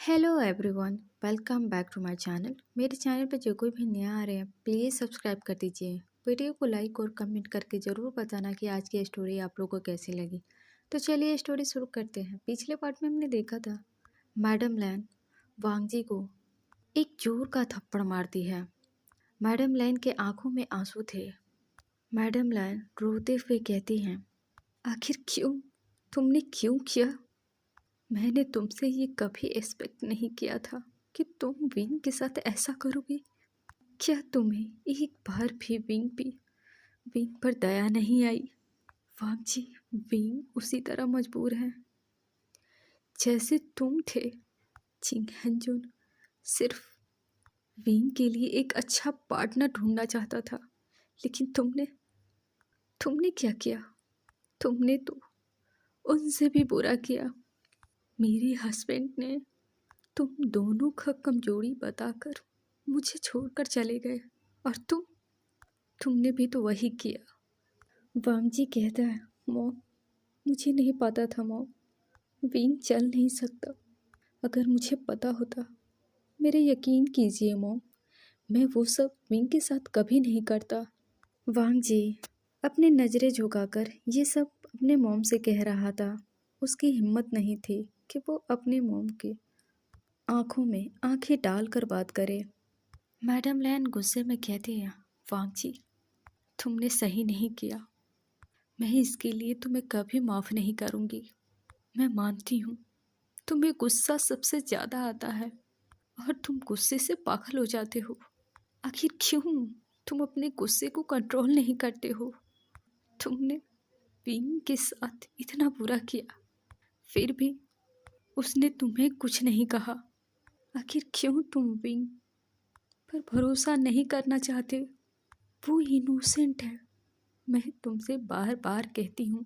Hello everyone, welcome back to my channel. मेरे channel पे जो कोई भी नया आ रहे हैं प्लीज़ सब्सक्राइब कर दीजिए। वीडियो को लाइक और कमेंट करके ज़रूर बताना कि आज की स्टोरी आप लोगों को कैसी लगी। तो चलिए स्टोरी शुरू करते हैं। पिछले पार्ट में हमने देखा था मैडम लैन वांग जी को एक जोर का थप्पड़ मारती है। मैडम लैन के आंखों में आंसू थे। मैडम लैन रोते हुए कहती हैं, आखिर क्यों? तुमने क्यों किया? मैंने तुमसे ये कभी एक्सपेक्ट नहीं किया था कि तुम विंग के साथ ऐसा करोगे। क्या तुम्हें एक बार भी विंग पर दया नहीं आई? वांग जी, विंग उसी तरह मजबूर है जैसे तुम थे। चिंग हंजुन सिर्फ विंग के लिए एक अच्छा पार्टनर ढूंढना चाहता था, लेकिन तुमने क्या किया? तुमने तो उनसे भी बुरा किया। मेरे हस्बैंड ने तुम दोनों का कमजोरी बताकर मुझे छोड़कर चले गए, और तुमने भी तो वही किया। वांग जी कहता है, मॉम, मुझे नहीं पता था मॉम, विंग चल नहीं सकता। अगर मुझे पता होता, मेरे यकीन कीजिए मॉम, मैं वो सब विंग के साथ कभी नहीं करता। वांग जी अपनी नज़रें झुकाकर ये सब अपने मॉम से कह रहा था। उसकी हिम्मत नहीं थी कि वो अपने मॉम के आंखों में आंखें डालकर बात करे। मैडम लैन गुस्से में कहती है, वांग जी, तुमने सही नहीं किया। मैं इसके लिए तुम्हें कभी माफ़ नहीं करूँगी। मैं मानती हूँ तुम्हें गुस्सा सबसे ज़्यादा आता है और तुम गुस्से से पागल हो जाते हो। आखिर क्यों तुम अपने गुस्से को कंट्रोल नहीं करते हो? तुमने विंग के साथ इतना बुरा किया, फिर भी उसने तुम्हें कुछ नहीं कहा। आखिर क्यों तुम विंग पर भरोसा नहीं करना चाहते? वो इनोसेंट है। मैं तुमसे बार बार कहती हूँ,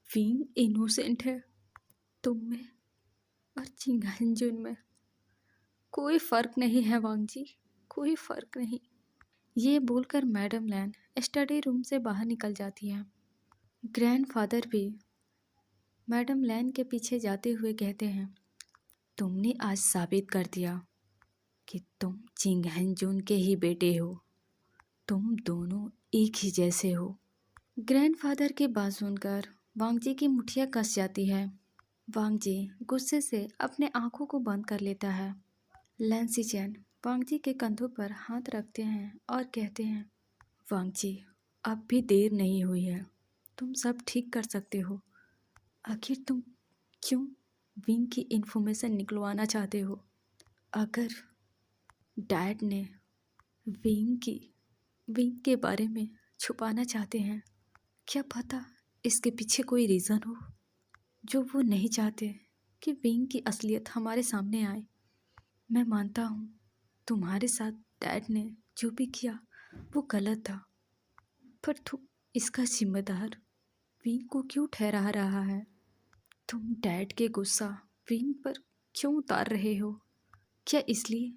विंग इनोसेंट है। तुम में और चिंगहंजुन में कोई फ़र्क नहीं है वांग जी, कोई फ़र्क नहीं। ये बोलकर मैडम लैन स्टडी रूम से बाहर निकल जाती है। ग्रैंडफादर भी मैडम लैन के पीछे जाते हुए कहते हैं, तुमने आज साबित कर दिया कि तुम चिंगहंजुन के ही बेटे हो। तुम दोनों एक ही जैसे हो। ग्रैंडफादर की बात सुनकर वांग जी की मुठिया कस जाती है। वांग जी गुस्से से अपने आंखों को बंद कर लेता है। लैंसी चैन वांग जी के कंधों पर हाथ रखते हैं और कहते हैं, वांग जी, अब भी देर नहीं हुई है, तुम सब ठीक कर सकते हो। आखिर तुम क्यों विंग की इन्फॉर्मेशन निकलवाना चाहते हो? अगर डैड ने विंग के बारे में छुपाना चाहते हैं, क्या पता इसके पीछे कोई रीज़न हो जो वो नहीं चाहते कि विंग की असलियत हमारे सामने आए। मैं मानता हूँ तुम्हारे साथ डैड ने जो भी किया वो गलत था, पर तुम इसका जिम्मेदार विंग को क्यों ठहरा रहा है? तुम डैड के गुस्सा विंग पर क्यों उतार रहे हो? क्या इसलिए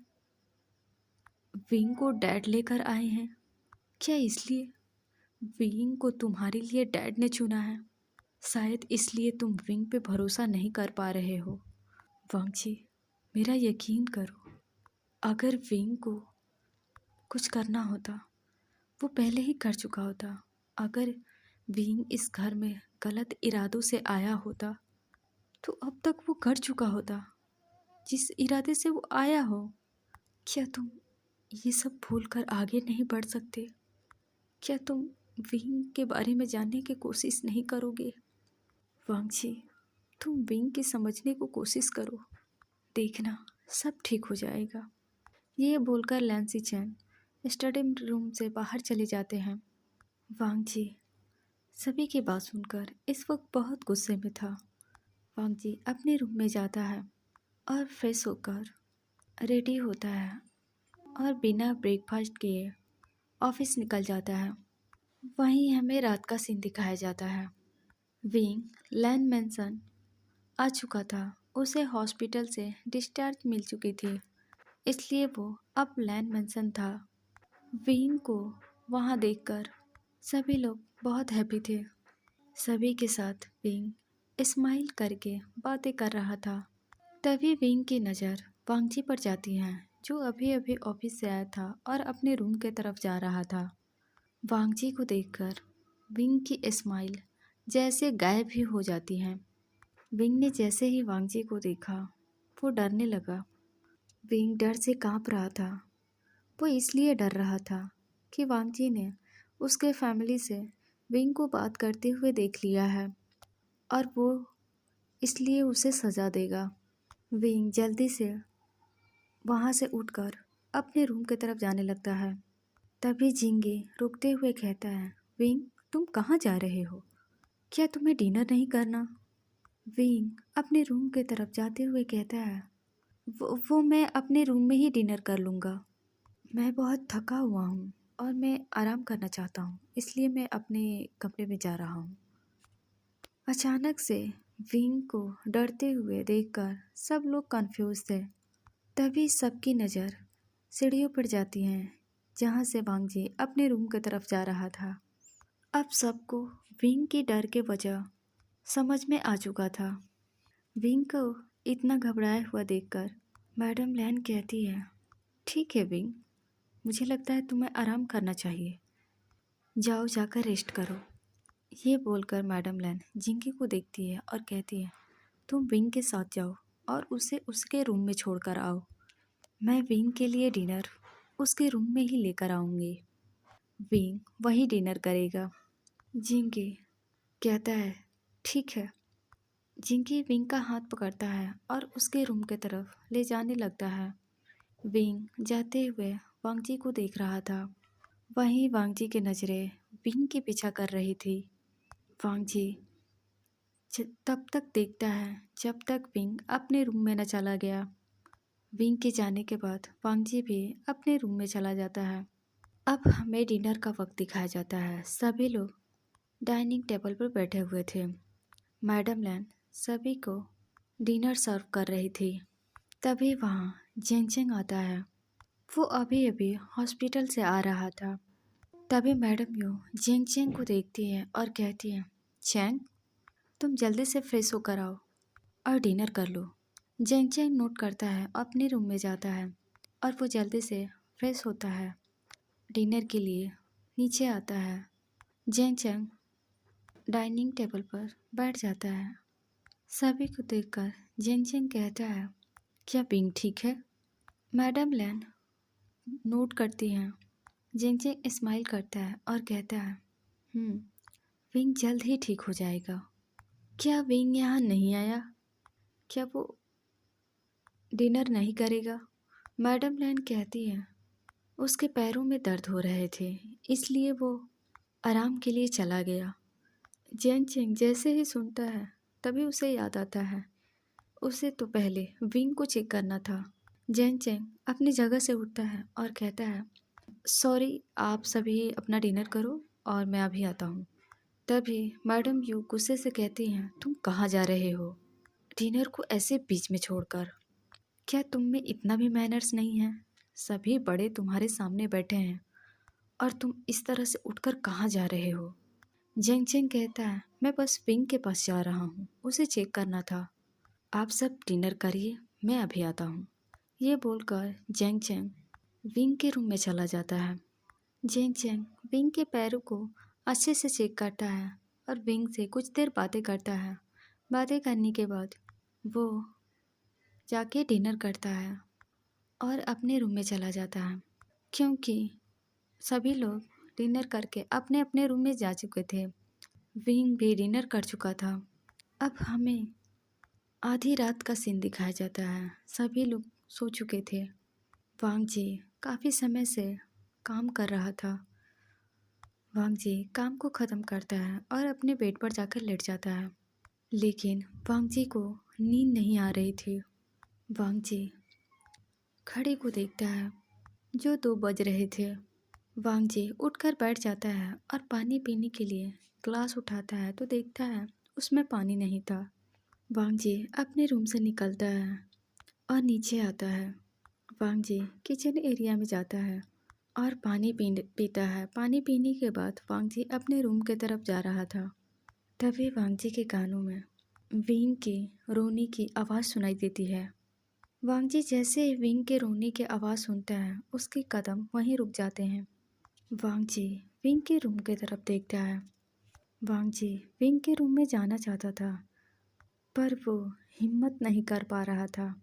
विंग को डैड लेकर आए हैं? क्या इसलिए विंग को तुम्हारे लिए डैड ने चुना है? शायद इसलिए तुम विंग पे भरोसा नहीं कर पा रहे हो। वांग जी, मेरा यकीन करो, अगर विंग को कुछ करना होता वो पहले ही कर चुका होता। अगर विंग इस घर में गलत इरादों से आया होता तो अब तक वो कर चुका होता जिस इरादे से वो आया हो। क्या तुम ये सब भूलकर आगे नहीं बढ़ सकते? क्या तुम विंग के बारे में जानने की कोशिश नहीं करोगे? वांग जी, तुम विंग की समझने को कोशिश करो, देखना सब ठीक हो जाएगा। ये बोलकर लैंसी चैन स्टडी रूम से बाहर चले जाते हैं। वांग जी सभी की बात सुनकर इस वक्त बहुत गुस्से में था। वांग जी अपने रूम में जाता है और फ्रेश होकर रेडी होता है और बिना ब्रेकफास्ट किए ऑफिस निकल जाता है। वहीं हमें रात का सीन दिखाया जाता है। विंग लैन मैंसन आ चुका था। उसे हॉस्पिटल से डिस्चार्ज मिल चुकी थी, इसलिए वो अब लैन मैंसन था। विंग को वहाँ देखकर सभी लोग बहुत हैप्पी थे। सभी के साथ विंग स्माइल करके बातें कर रहा था। तभी विंग की नज़र वांगजी पर जाती है, जो अभी अभी ऑफिस से आया था और अपने रूम के तरफ जा रहा था। वांगजी को देखकर विंग की स्माइल जैसे गायब ही हो जाती है। विंग ने जैसे ही वांगजी को देखा, वो डरने लगा। विंग डर से कांप रहा था। वो इसलिए डर रहा था कि वांगजी ने उसके फैमिली से विंग को बात करते हुए देख लिया है और वो इसलिए उसे सज़ा देगा। विंग जल्दी से वहाँ से उठकर अपने रूम की तरफ जाने लगता है। तभी जिंगी रुकते हुए कहता है, विंग तुम कहाँ जा रहे हो? क्या तुम्हें डिनर नहीं करना? विंग अपने रूम की तरफ जाते हुए कहता है, वो मैं अपने रूम में ही डिनर कर लूँगा। मैं बहुत थका हुआ हूँ और मैं आराम करना चाहता हूँ, इसलिए मैं अपने कमरे में जा रहा हूँ। अचानक से विंग को डरते हुए देखकर सब लोग कंफ्यूज थे। तभी सबकी नज़र सीढ़ियों पर जाती है, जहाँ से वांगजी अपने रूम की तरफ जा रहा था। अब सबको विंग की डर के वजह समझ में आ चुका था। विंग को इतना घबराया हुआ देखकर मैडम लैन कहती है, ठीक है विंग, मुझे लगता है तुम्हें आराम करना चाहिए, जाओ जाकर रेस्ट करो। ये बोलकर मैडम लैन जिंकी को देखती है और कहती है, तुम विंग के साथ जाओ और उसे उसके रूम में छोड़कर आओ। मैं विंग के लिए डिनर उसके रूम में ही लेकर आऊँगी। विंग वही डिनर करेगा। जिंकी कहता है, ठीक है। जिंकी विंग का हाथ पकड़ता है और उसके रूम की तरफ ले जाने लगता है। विंग जाते हुए वांगजी को देख रहा था। वहीं वांगजी की नज़रें विंग के पीछा कर रही थी। वांगजी तब तक देखता है जब तक विंग अपने रूम में न चला गया। विंग के जाने के बाद वांगजी भी अपने रूम में चला जाता है। अब हमें डिनर का वक्त दिखाया जाता है। सभी लोग डाइनिंग टेबल पर बैठे हुए थे। मैडम लैन सभी को डिनर सर्व कर रही थी। तभी वहाँ जेंग जेंग आता है। वो अभी अभी हॉस्पिटल से आ रहा था। तभी मैडम यू जेंग जेंग को देखती है और कहती है, चैंग तुम जल्दी से फ्रेश होकर आओ और डिनर कर लो। जेंग जेंग नोट करता है, अपने रूम में जाता है और वो जल्दी से फ्रेश होता है। डिनर के लिए नीचे आता है। जेंग जेंग डाइनिंग टेबल पर बैठ जाता है। सभी को देखकर जेंग जेंग कहता है, क्या पिंग ठीक है? मैडम लैन नोट करती हैं। जेंग जेंग स्माइल करता है और कहता है, विंग जल्द ही ठीक हो जाएगा। क्या विंग यहाँ नहीं आया? क्या वो डिनर नहीं करेगा? मैडम लैन कहती है, उसके पैरों में दर्द हो रहे थे, इसलिए वो आराम के लिए चला गया। जेंग जेंग जैसे ही सुनता है तभी उसे याद आता है, उसे तो पहले विंग को चेक करना था। जेंग जेंग अपनी जगह से उठता है और कहता है, सॉरी, आप सभी अपना डिनर करो और मैं अभी आता हूँ। तभी मैडम यू गुस्से से कहती हैं, तुम कहाँ जा रहे हो डिनर को ऐसे बीच में छोड़कर? क्या तुम में इतना भी मैनर्स नहीं है? सभी बड़े तुम्हारे सामने बैठे हैं और तुम इस तरह से उठकर कहाँ जा रहे हो? जेंग जेंग कहता है, मैं बस विंग के पास जा रहा हूँ, उसे चेक करना था। आप सब डिनर करिए, मैं अभी आता हूँ। ये बोलकर जेंग जेंग विंग के रूम में चला जाता है। जेंग जेंग विंग के पैरों को अच्छे से चेक करता है और विंग से कुछ देर बातें करता है। बातें करने के बाद वो जाके डिनर करता है और अपने रूम में चला जाता है, क्योंकि सभी लोग डिनर करके अपने अपने रूम में जा चुके थे। विंग भी डिनर कर चुका था। अब हमें आधी रात का सीन दिखाया जाता है। सभी लोग सो चुके थे। वांगजी काफ़ी समय से काम कर रहा था। वांगजी काम को ख़त्म करता है और अपने बेड पर जाकर लेट जाता है, लेकिन वांगजी को नींद नहीं आ रही थी। वांगजी घड़ी को देखता है, जो 2 बज रहे थे। वांगजी उठकर बैठ जाता है और पानी पीने के लिए ग्लास उठाता है तो देखता है उसमें पानी नहीं था। वांगजी अपने रूम से निकलता है और नीचे आता है। वांगजी किचन एरिया में जाता है और पानी पीता है। पानी पीने के बाद वांगजी अपने रूम की तरफ जा रहा था। तभी वांगजी के कानों में विंग के रोने की आवाज़ सुनाई देती है। वांगजी जैसे ही विंग के रोने की आवाज़ सुनता है, उसके कदम वहीं रुक जाते हैं। वांगजी विंग के रूम की तरफ देखता है। वांगजी विंग के रूम में जाना चाहता था, पर वो हिम्मत नहीं कर पा रहा था।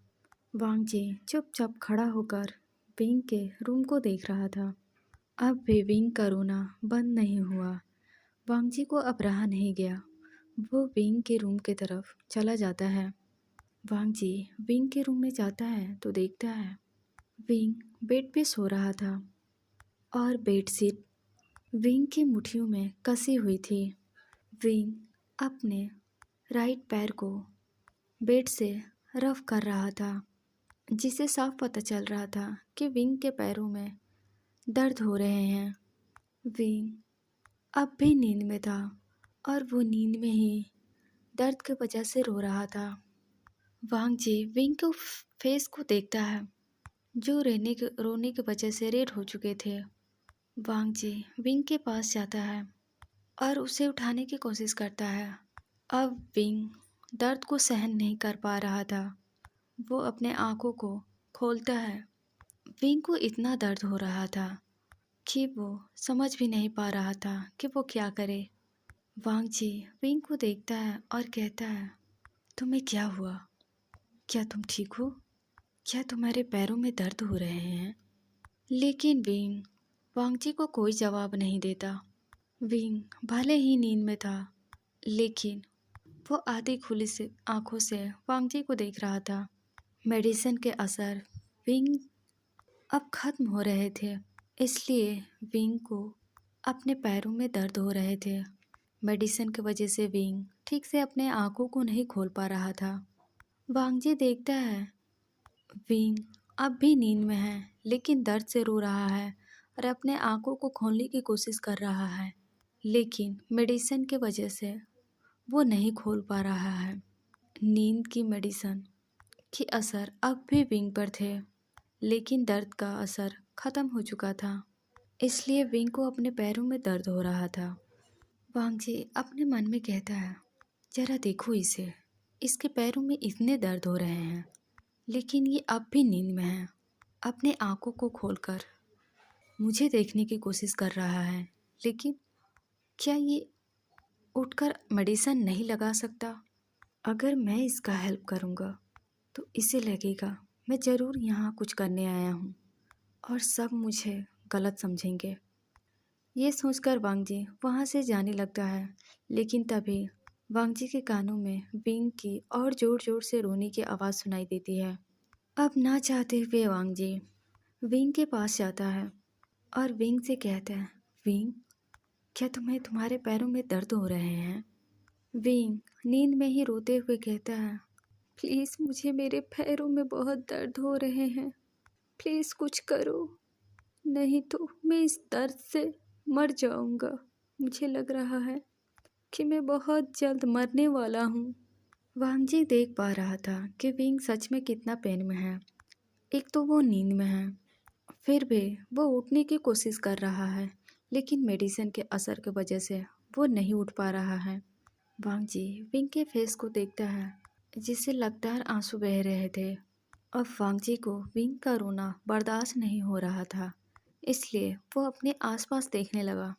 वांगजी चुपचाप खड़ा होकर विंग के रूम को देख रहा था। अब भी विंग का रोना बंद नहीं हुआ। वांगजी को अब रहा नहीं गया। वो विंग के रूम की तरफ चला जाता है। वांगजी विंग के रूम में जाता है तो देखता है विंग बेड पे सो रहा था और बेडशीट विंग की मुट्ठियों में कसी हुई थी। विंग अपने राइट पैर को बेड से रफ कर रहा था, जिसे साफ पता चल रहा था कि विंग के पैरों में दर्द हो रहे हैं। विंग अब भी नींद में था और वो नींद में ही दर्द की वजह से रो रहा था। वांगजी विंग के फेस को देखता है, जो रोने की वजह से रेड हो चुके थे। वांगजी विंग के पास जाता है और उसे उठाने की कोशिश करता है। अब विंग दर्द को सहन नहीं कर पा रहा था। वो अपने आँखों को खोलता है। विंग को इतना दर्द हो रहा था कि वो समझ भी नहीं पा रहा था कि वो क्या करे। वांगजी विंग को देखता है और कहता है, तुम्हें क्या हुआ? क्या तुम ठीक हो? क्या तुम्हारे पैरों में दर्द हो रहे हैं? लेकिन विंग वांगजी को कोई जवाब नहीं देता। विंग भले ही नींद में था, लेकिन वो आधी खुली से आंखों से वांगजी को देख रहा था। मेडिसिन के असर विंग अब खत्म हो रहे थे, इसलिए विंग को अपने पैरों में दर्द हो रहे थे। मेडिसिन की वजह से विंग ठीक से अपने आंखों को नहीं खोल पा रहा था। वांगजी देखता है विंग अब भी नींद में है, लेकिन दर्द से रो रहा है और अपने आंखों को खोलने की कोशिश कर रहा है, लेकिन मेडिसिन की वजह से वो नहीं खोल पा रहा है। नींद की मेडिसिन की असर अब भी विंग पर थे, लेकिन दर्द का असर ख़त्म हो चुका था, इसलिए विंग को अपने पैरों में दर्द हो रहा था। वांगजी अपने मन में कहता है, जरा देखो इसे, इसके पैरों में इतने दर्द हो रहे हैं, लेकिन ये अब भी नींद में है। अपने आंखों को खोलकर मुझे देखने की कोशिश कर रहा है, लेकिन क्या ये उठकर मेडिसिन नहीं लगा सकता? अगर मैं इसका हेल्प करूँगा तो इसे लगेगा मैं ज़रूर यहाँ कुछ करने आया हूँ और सब मुझे गलत समझेंगे। ये सोचकर वांगजी वहाँ से जाने लगता है, लेकिन तभी वांगजी के कानों में विंग की और ज़ोर ज़ोर से रोने की आवाज़ सुनाई देती है। अब ना चाहते हुए वांगजी विंग के पास जाता है और विंग से कहता है, विंग क्या तुम्हारे पैरों में दर्द हो रहे हैं? विंग नींद में ही रोते हुए कहता है, प्लीज़ मुझे मेरे पैरों में बहुत दर्द हो रहे हैं, प्लीज़ कुछ करो, नहीं तो मैं इस दर्द से मर जाऊंगा। मुझे लग रहा है कि मैं बहुत जल्द मरने वाला हूँ। वांगजी देख पा रहा था कि विंग सच में कितना पेन में है। एक तो वो नींद में है, फिर भी वो उठने की कोशिश कर रहा है, लेकिन मेडिसिन के असर की वजह से वो नहीं उठ पा रहा है। वांगजी विंग के फेस को देखता है, जिससे लगातार आंसू बह रहे थे। अब वांगजी को विंग का रोना बर्दाश्त नहीं हो रहा था, इसलिए वो अपने आसपास देखने लगा।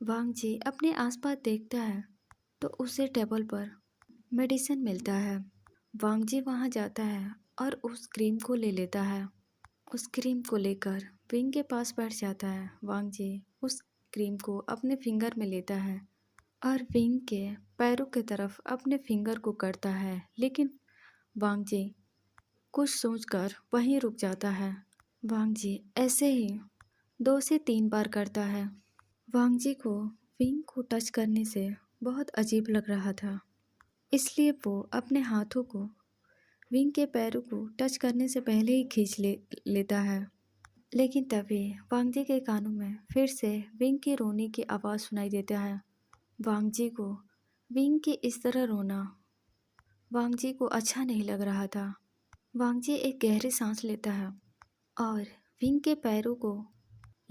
वांगजी अपने आसपास देखता है तो उसे टेबल पर मेडिसिन मिलता है। वांगजी वहाँ जाता है और उस क्रीम को ले लेता है। उस क्रीम को लेकर विंग के पास बैठ जाता है। वांगजी उस क्रीम को अपने फिंगर में लेता है और विंग के पैरों की तरफ अपने फिंगर को करता है, लेकिन वांगजी कुछ सोचकर वहीं रुक जाता है। वांगजी ऐसे ही 2 से 3 बार करता है। वांगजी को विंग को टच करने से बहुत अजीब लग रहा था, इसलिए वो अपने हाथों को विंग के पैरों को टच करने से पहले ही लेता है। लेकिन तभी वांगजी के कानों में फिर से विंग की रोने की आवाज़ सुनाई देता है। वांगजी को विंग के इस तरह रोना वांगजी को अच्छा नहीं लग रहा था। वांगजी एक गहरी सांस लेता है और विंग के पैरों को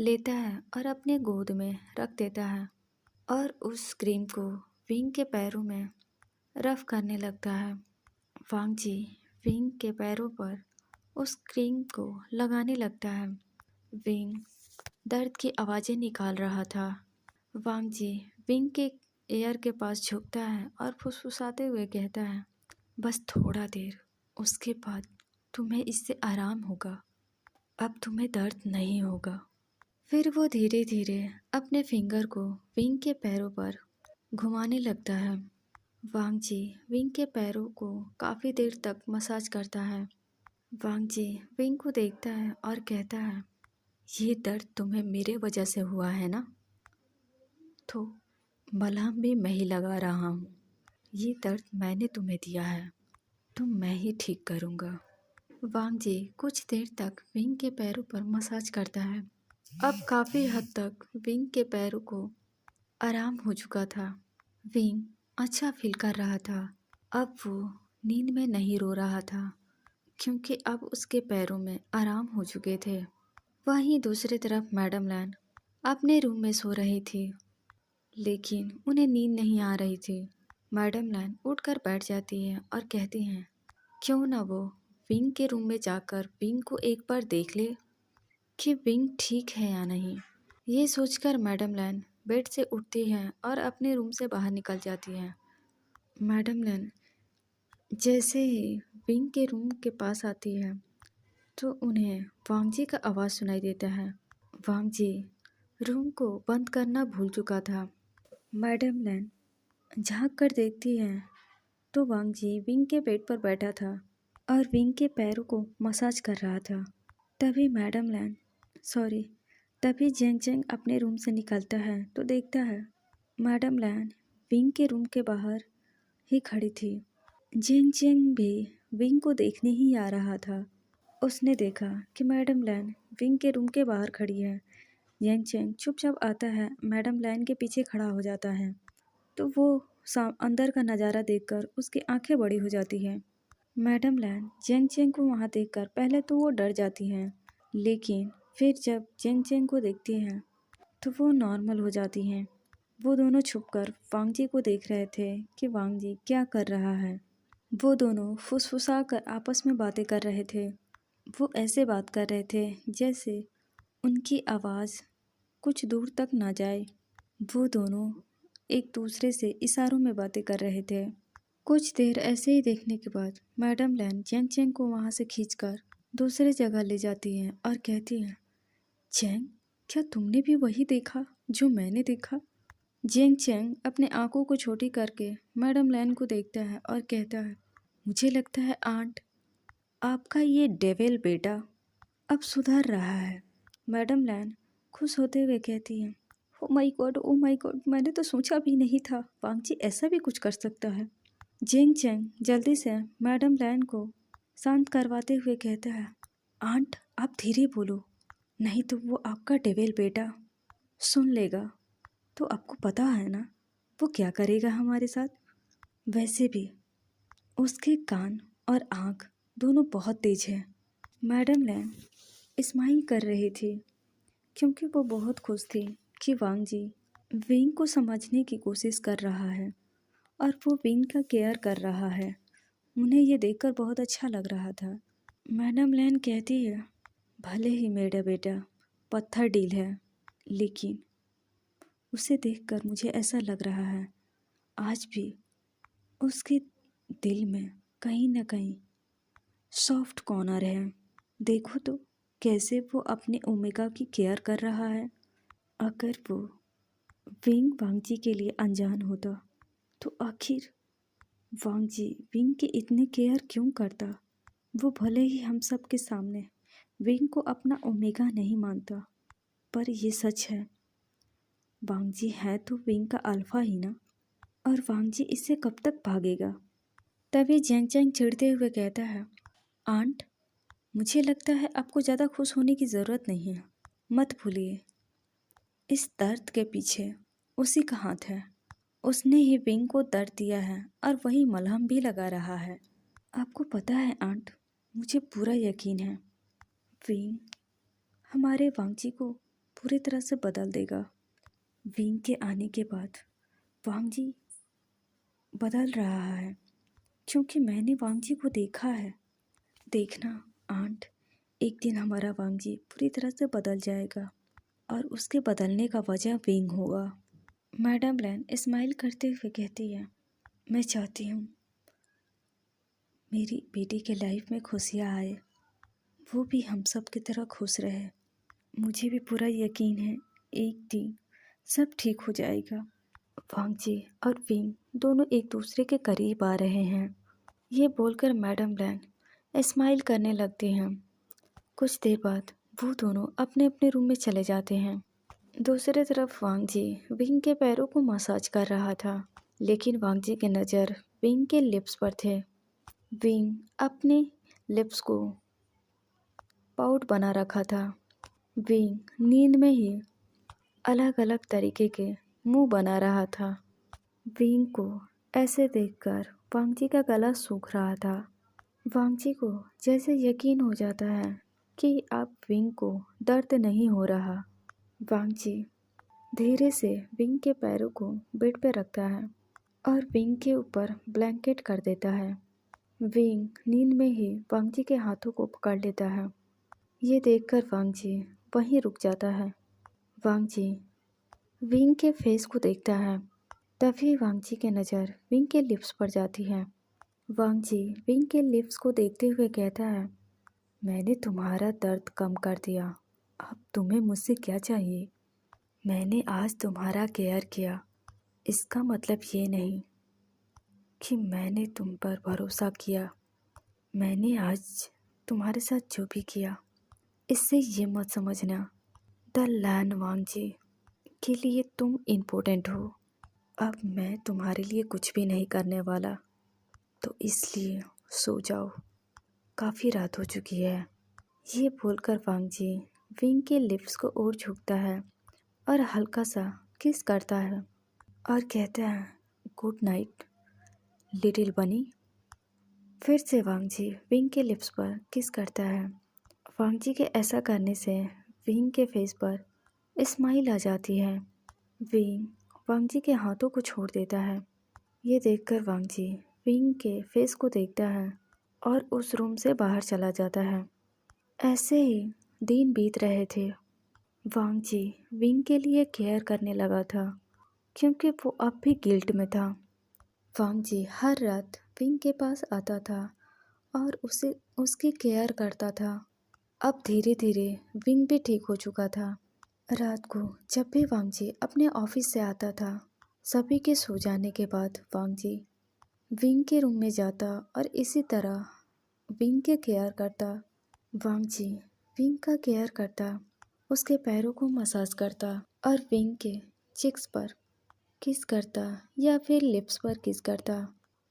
लेता है और अपने गोद में रख देता है और उस क्रीम को विंग के पैरों में रफ करने लगता है। वांग जी विंग के पैरों पर उस क्रीम को लगाने लगता है। विंग दर्द की आवाज़ें निकाल रहा था। वांग जी विंग के एयर के पास झुकता है और फुसफुसाते हुए कहता है, बस थोड़ा देर, उसके बाद तुम्हें इससे आराम होगा। अब तुम्हें दर्द नहीं होगा। फिर वो धीरे धीरे अपने फिंगर को विंग के पैरों पर घुमाने लगता है। वांग जी विंग के पैरों को काफ़ी देर तक मसाज करता है। वांग जी विंग को देखता है और कहता है, ये दर्द तुम्हें मेरे वजह से हुआ है ना? तो मलहम भी मैं ही लगा रहा हूँ। ये दर्द मैंने तुम्हें दिया है, तो मैं ही ठीक करूँगा। वांग जी कुछ देर तक विंग के पैरों पर मसाज करता है। अब काफ़ी हद तक विंग के पैरों को आराम हो चुका था। विंग अच्छा फील कर रहा था। अब वो नींद में नहीं रो रहा था, क्योंकि अब उसके पैरों में आराम हो चुके थे। वहीं दूसरी तरफ मैडम लैन अपने रूम में सो रही थी, लेकिन उन्हें नींद नहीं आ रही थी। मैडम लैन उठकर बैठ जाती है और कहती हैं, क्यों ना वो विंग के रूम में जाकर विंग को एक बार देख ले कि विंग ठीक है या नहीं। ये सोचकर मैडम लैन बेड से उठती हैं और अपने रूम से बाहर निकल जाती हैं। मैडम लैन जैसे ही विंग के रूम के पास आती है तो उन्हें वांग जी का आवाज़ सुनाई देता है। वांग जी रूम को बंद करना भूल चुका था। मैडम लैन झांक कर देखती है तो वांग जी विंग के बेड पर बैठा था और विंग के पैरों को मसाज कर रहा था। तभी तभी जेंग जेंग अपने रूम से निकलता है तो देखता है मैडम लैन विंग के रूम के बाहर ही खड़ी थी। जेंग जेंग भी विंग को देखने ही आ रहा था। उसने देखा कि मैडम लैन विंग के रूम के बाहर खड़ी है। जेंग जेंग चुपचाप आता है, मैडम लैन के पीछे खड़ा हो जाता है। तो वो अंदर का नज़ारा देखकर उसकी आंखें बड़ी हो जाती हैं। मैडम लैन जेंग जेंग को वहाँ देखकर पहले तो वो डर जाती हैं, लेकिन फिर जब जेंग जेंग को देखती हैं तो वो नॉर्मल हो जाती हैं। वो दोनों छुपकर वांग जी को देख रहे थे कि वांग जी क्या कर रहा है। वो दोनों फुसफुसा कर आपस में बातें कर रहे थे। वो ऐसे बात कर रहे थे जैसे उनकी आवाज़ कुछ दूर तक ना जाए। वो दोनों एक दूसरे से इशारों में बातें कर रहे थे। कुछ देर ऐसे ही देखने के बाद मैडम लैन जेंग जेंग को वहाँ से खींचकर दूसरी जगह ले जाती हैं और कहती हैं, जेंग क्या तुमने भी वही देखा जो मैंने देखा? जेंग चेंग अपने आंखों को छोटी करके मैडम लैन को देखता है और कहता है, मुझे लगता है आंट आपका ये डेविल बेटा अब सुधर रहा है। मैडम लैन खुश होते हुए कहती हैं, ओ माय गॉड, मैंने तो सोचा भी नहीं था वांग जी ऐसा भी कुछ कर सकता है। जेंग चेंग जल्दी से मैडम लैन को शांत करवाते हुए कहता है, आंट आप धीरे बोलो, नहीं तो वो आपका डेविल बेटा सुन लेगा तो आपको पता है ना वो क्या करेगा हमारे साथ। वैसे भी उसके कान और आँख दोनों बहुत तेज है। मैडम लैन स्माइल कर रही थी क्योंकि वो बहुत खुश थी कि वांग जी विंग को समझने की कोशिश कर रहा है और वो विंग का केयर कर रहा है। उन्हें ये देखकर बहुत अच्छा लग रहा था। मैडम लैन कहती है, भले ही मेरा बेटा पत्थर डील है, लेकिन उसे देखकर मुझे ऐसा लग रहा है आज भी उसके दिल में कहीं ना कहीं सॉफ्ट कॉर्नर है। देखो तो कैसे वो अपने ओमेगा की केयर कर रहा है। अगर वो विंग वांग जी के लिए अनजान होता तो आखिर वांग जी विंग की इतनी केयर क्यों करता? वो भले ही हम सब के सामने विंग को अपना ओमेगा नहीं मानता, पर ये सच है वांग जी है तो विंग का अल्फा ही ना, और वांग जी इससे कब तक भागेगा। तभी जेंग जेंग चिढ़ते हुए कहता है, आंट मुझे लगता है आपको ज़्यादा खुश होने की ज़रूरत नहीं है। मत भूलिए इस दर्द के पीछे उसी का हाथ है। उसने ही विंग को दर्द दिया है और वही मलहम भी लगा रहा है। आपको पता है आंट, मुझे पूरा यकीन है विंग हमारे वांग जी को पूरी तरह से बदल देगा। विंग के आने के बाद वांग जी बदल रहा है, क्योंकि मैंने वांगजी को देखा है। देखना आंट, एक दिन हमारा वांगजी पूरी तरह से बदल जाएगा और उसके बदलने का वजह विंग होगा। मैडम लैन स्माइल करते हुए कहती है, मैं चाहती हूँ मेरी बेटी के लाइफ में खुशियाँ आए, वो भी हम सब की तरह खुश रहे। मुझे भी पूरा यकीन है एक दिन सब ठीक हो जाएगा। वांगजी और विंग दोनों एक दूसरे के करीब आ रहे हैं। ये बोलकर मैडम लैन स्माइल करने लगती हैं। कुछ देर बाद वो दोनों अपने अपने रूम में चले जाते हैं। दूसरी तरफ वांगजी विंग के पैरों को मसाज कर रहा था, लेकिन वांगजी की नज़र विंग के लिप्स पर थे। विंग अपने लिप्स को पाउट बना रखा था। विंग नींद में ही अलग अलग तरीके के मुंह बना रहा था। विंग को ऐसे देखकर वांगजी का गला सूख रहा था। वांगजी को जैसे यकीन हो जाता है कि अब विंग को दर्द नहीं हो रहा। वांगजी धीरे से विंग के पैरों को बेड पर रखता है और विंग के ऊपर ब्लैंकेट कर देता है। विंग नींद में ही वांगजी के हाथों को पकड़ लेता है। ये देखकर वांगजी वहीं रुक जाता है। वांगजी विंग के फेस को देखता है। तभी वांगजी की नज़र विंग के लिप्स पर जाती है। वांगजी विंग के लिप्स को देखते हुए कहता है, मैंने तुम्हारा दर्द कम कर दिया, अब तुम्हें मुझसे क्या चाहिए? मैंने आज तुम्हारा केयर किया, इसका मतलब ये नहीं कि मैंने तुम पर भरोसा किया। मैंने आज तुम्हारे साथ जो भी किया, इससे ये मत समझना द लैन वांगजी के लिए तुम इम्पोर्टेंट हो। अब मैं तुम्हारे लिए कुछ भी नहीं करने वाला, तो इसलिए सो जाओ, काफ़ी रात हो चुकी है। ये बोलकर वांगजी विंग के लिप्स को और झुकता है और हल्का सा किस करता है और कहता है, गुड नाइट लिटिल बनी। फिर से वांगजी विंग के लिप्स पर किस करता है। वांगजी के ऐसा करने से विंग के फेस पर स्माइल आ जाती है। विंग वांगजी के हाथों को छोड़ देता है। ये देखकर वांगजी विंग के फेस को देखता है और उस रूम से बाहर चला जाता है। ऐसे ही दिन बीत रहे थे। वांगजी विंग के लिए केयर करने लगा था, क्योंकि वो अब भी गिल्ट में था। वांगजी हर रात विंग के पास आता था और उसे उसकी केयर करता था। अब धीरे धीरे विंग भी ठीक हो चुका था। रात को जब भी वांगजी अपने ऑफिस से आता था, सभी के सो जाने के बाद वांगजी विंग के रूम में जाता और इसी तरह विंग के केयर करता। वांगजी विंग का केयर करता, उसके पैरों को मसाज करता और विंग के चिक्स पर किस करता या फिर लिप्स पर किस करता।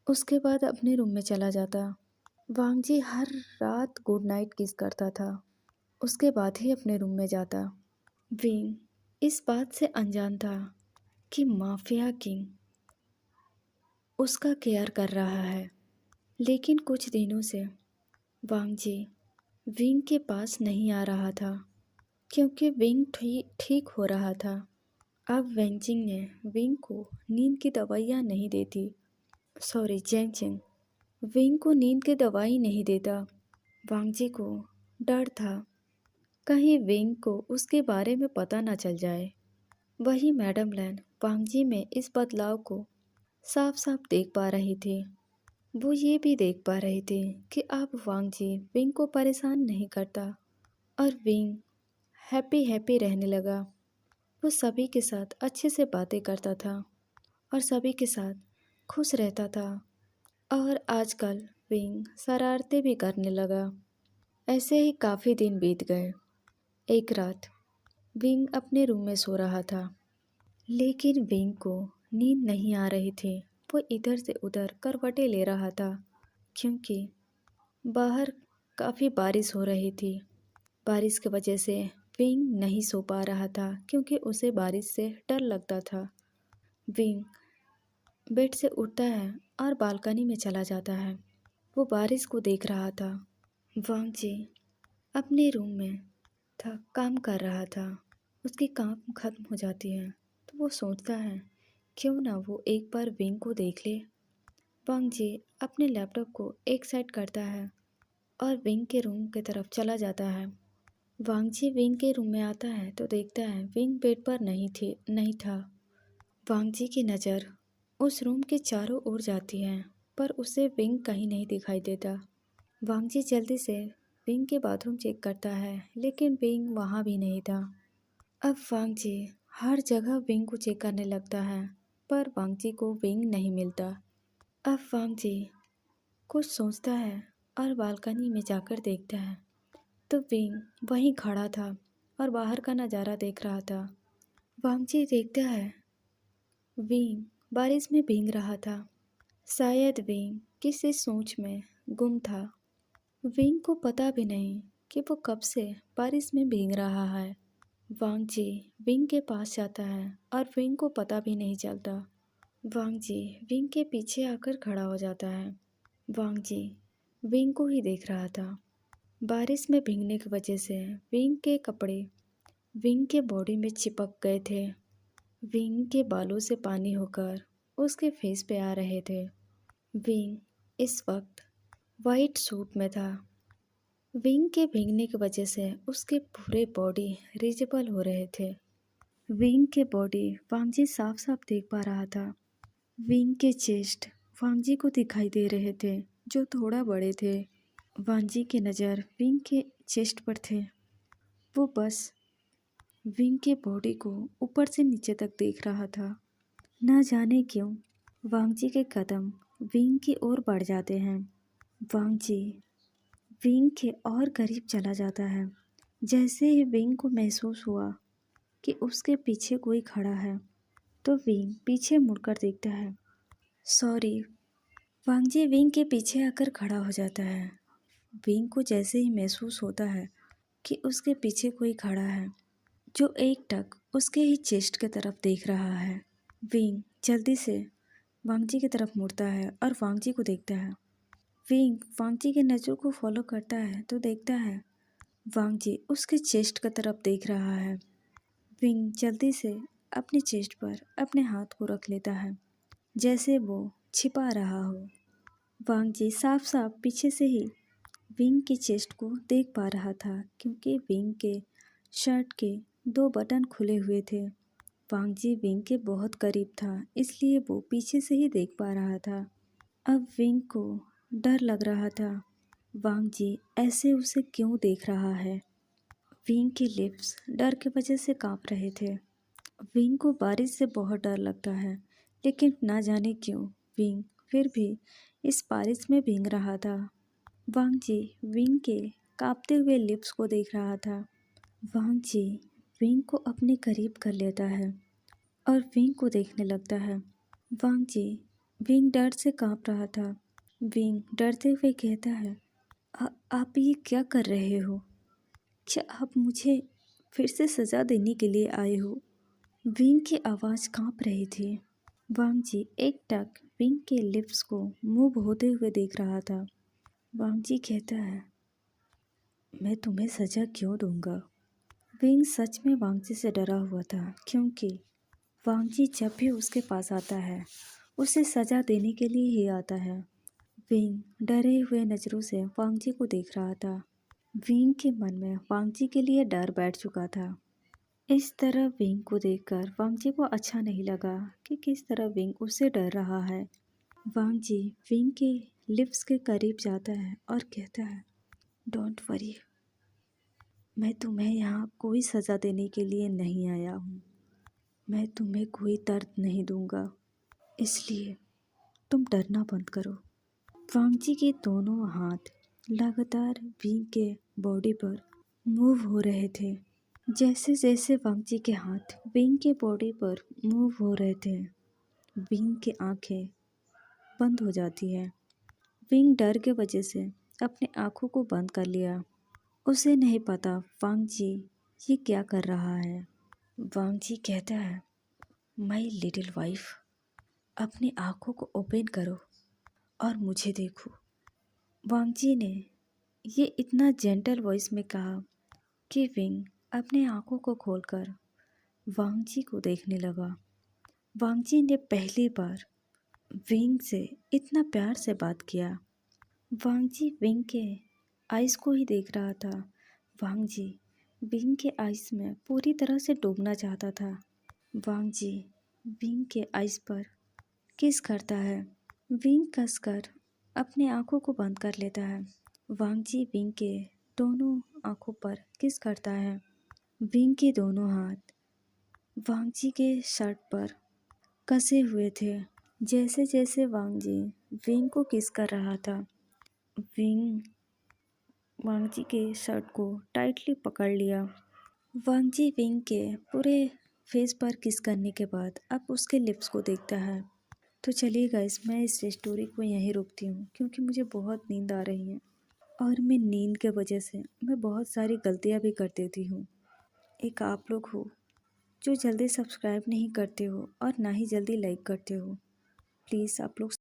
उसके बाद अपने रूम में चला जाता। वांगजी हर रात गुड नाइट किस करता था, उसके बाद ही अपने रूम में जाता। विंग इस बात से अनजान था कि माफिया किंग उसका केयर कर रहा है। लेकिन कुछ दिनों से वांगजी विंग के पास नहीं आ रहा था, क्योंकि विंग ठीक हो रहा था। अब वेंचिंग ने विंग को नींद की दवाइयाँ नहीं देती। सॉरी जेंगचिंग विंग को नींद की दवाई नहीं देता। वांगजी को डर था कहीं विंग को उसके बारे में पता ना चल जाए। वही मैडम लैन वांगजी में इस बदलाव को साफ साफ देख पा रही थी। वो ये भी देख पा रहे थे कि अब वांगजी विंग को परेशान नहीं करता और विंग हैप्पी हैप्पी रहने लगा। वो सभी के साथ अच्छे से बातें करता था और सभी के साथ खुश रहता था और आजकल विंग शरारतें भी करने लगा। ऐसे ही काफ़ी दिन बीत गए। एक रात विंग अपने रूम में सो रहा था, लेकिन विंग को नींद नहीं आ रही थी। वो इधर से उधर करवटें ले रहा था, क्योंकि बाहर काफ़ी बारिश हो रही थी। बारिश की वजह से विंग नहीं सो पा रहा था, क्योंकि उसे बारिश से डर लगता था। विंग बेड से उठता है और बालकनी में चला जाता है। वो बारिश को देख रहा था। वांगजी अपने रूम में था, काम कर रहा था। उसकी काम खत्म हो जाती है तो वो सोचता है क्यों ना वो एक बार विंग को देख ले। वांग जी अपने लैपटॉप को एक साइड करता है और विंग के रूम की तरफ चला जाता है। वांग जी विंग के रूम में आता है तो देखता है विंग बेड पर नहीं था। वांग जी की नज़र उस रूम के चारों ओर जाती है पर उसे विंग कहीं नहीं दिखाई देता। वांग जी जल्दी से विंग के बाथरूम चेक करता है लेकिन विंग वहाँ भी नहीं था। अब वांग जी हर जगह विंग को चेक करने लगता है पर वांग जी को विंग नहीं मिलता। अब वांग जी कुछ सोचता है और बालकनी में जाकर देखता है तो विंग वहीं खड़ा था और बाहर का नज़ारा देख रहा था। वांग जी देखता है विंग बारिश में भीग रहा था। शायद विंग किसी सोच में गुम था। विंग को पता भी नहीं कि वो कब से बारिश में भीग रहा है। वांग जी विंग के पास जाता है और विंग को पता भी नहीं चलता। वांग जी विंग के पीछे आकर खड़ा हो जाता है। वांग जी विंग को ही देख रहा था। बारिश में भीगने की वजह से विंग के कपड़े विंग के बॉडी में चिपक गए थे। विंग के बालों से पानी होकर उसके फेस पे आ रहे थे। विंग इस वक्त वाइट सूट में था। विंग के भीगने की वजह से उसके पूरे बॉडी रिजेबल हो रहे थे। विंग के बॉडी वांगजी साफ साफ देख पा रहा था। विंग के चेस्ट वांगजी को दिखाई दे रहे थे जो थोड़ा बड़े थे। वांगजी की नज़र विंग के चेस्ट पर थे। वो बस विंग के बॉडी को ऊपर से नीचे तक देख रहा था। न जाने क्यों वांगजी के कदम विंग की ओर बढ़ जाते हैं। वांगजी विंग के और करीब चला जाता है। जैसे ही विंग को महसूस हुआ कि उसके पीछे कोई खड़ा है तो विंग पीछे मुड़कर देखता है। सॉरी। वांगजी विंग के पीछे आकर खड़ा हो जाता है। विंग को जैसे ही महसूस होता है कि उसके पीछे कोई खड़ा है जो एक टक उसके ही चेस्ट की तरफ देख रहा है। विंग जल्दी से वांगजी की तरफ मुड़ता है और वांगजी को देखता है। विंग वांगजी के नज़रों को फॉलो करता है तो देखता है वांगजी उसके चेस्ट की तरफ देख रहा है। विंग जल्दी से अपने चेस्ट पर अपने हाथ को रख लेता है जैसे वो छिपा रहा हो। वांगजी साफ साफ पीछे से ही विंग की चेस्ट को देख पा रहा था क्योंकि विंग के शर्ट के 2 बटन खुले हुए थे। वांगजी विंग के बहुत करीब था इसलिए वो पीछे से ही देख पा रहा था। अब विंग को डर लग रहा था। वांगजी ऐसे उसे क्यों देख रहा है। विंग के लिप्स डर की वजह से कांप रहे थे। विंग को बारिश से बहुत डर लगता है लेकिन ना जाने क्यों विंग फिर भी इस बारिश में भीग रहा था। वांगजी विंग के कांपते हुए लिप्स को देख रहा था। वांगजी विंग को अपने करीब कर लेता है और विंग को देखने लगता है। वांगजी विंग डर से कांप रहा था। विंग डरते हुए कहता है, आप ये क्या कर रहे हो? क्या आप मुझे फिर से सज़ा देने के लिए आए हो? विंग की आवाज़ कांप रही थी। वांगजी एक टक विंग के लिप्स को मूव होते हुए देख रहा था। वांगजी कहता है, मैं तुम्हें सज़ा क्यों दूंगा? विंग सच में वांगजी से डरा हुआ था क्योंकि वांगजी जब भी उसके पास आता है उसे सज़ा देने के लिए ही आता है। विंग डरे हुए नज़रों से वांगजी को देख रहा था। विंग के मन में वांगजी के लिए डर बैठ चुका था। इस तरह विंग को देखकर वांगजी को अच्छा नहीं लगा कि किस तरह विंग उससे डर रहा है। वांगजी विंग के लिप्स के करीब जाता है और कहता है, डोंट वरी, मैं तुम्हें यहाँ कोई सज़ा देने के लिए नहीं आया हूँ। मैं तुम्हें कोई दर्द नहीं दूंगा, इसलिए तुम डरना बंद करो। वांगजी के दोनों हाथ लगातार विंग के बॉडी पर मूव हो रहे थे। जैसे जैसे वांगजी के हाथ विंग के बॉडी पर मूव हो रहे थे विंग की आंखें बंद हो जाती है। विंग डर के वजह से अपने आंखों को बंद कर लिया। उसे नहीं पता वांगजी ये क्या कर रहा है। वांगजी कहता है, माय लिटिल वाइफ, अपनी आंखों को ओपन करो और मुझे देखो। वांगजी ने ये इतना जेंटल वॉइस में कहा कि विंग अपने आंखों को खोलकर वांगजी को देखने लगा। वांगजी ने पहली बार विंग से इतना प्यार से बात किया। वांग जी विंग के आइस को ही देख रहा था। वांग जी विंग के आइस में पूरी तरह से डूबना चाहता था। वांग जी विंग के आइस पर किस करता है। विंग कसकर अपने आंखों को बंद कर लेता है। वांग जी विंग के दोनों आंखों पर किस करता है। विंग के दोनों हाथ वांग जी के शर्ट पर कसे हुए थे। जैसे जैसे वांग जी विंग को किस कर रहा था, विंग वांग जी के शर्ट को टाइटली पकड़ लिया। वांग जी विंग के पूरे फेस पर किस करने के बाद अब उसके लिप्स को देखता है। तो चलिए गाइस, मैं इस स्टोरी को यहीं रोकती हूँ क्योंकि मुझे बहुत नींद आ रही है और मैं नींद के वजह से मैं बहुत सारी गलतियाँ भी कर देती हूँ। एक आप लोग हो जो जल्दी सब्सक्राइब नहीं करते हो और ना ही जल्दी लाइक करते हो। प्लीज़ आप लोग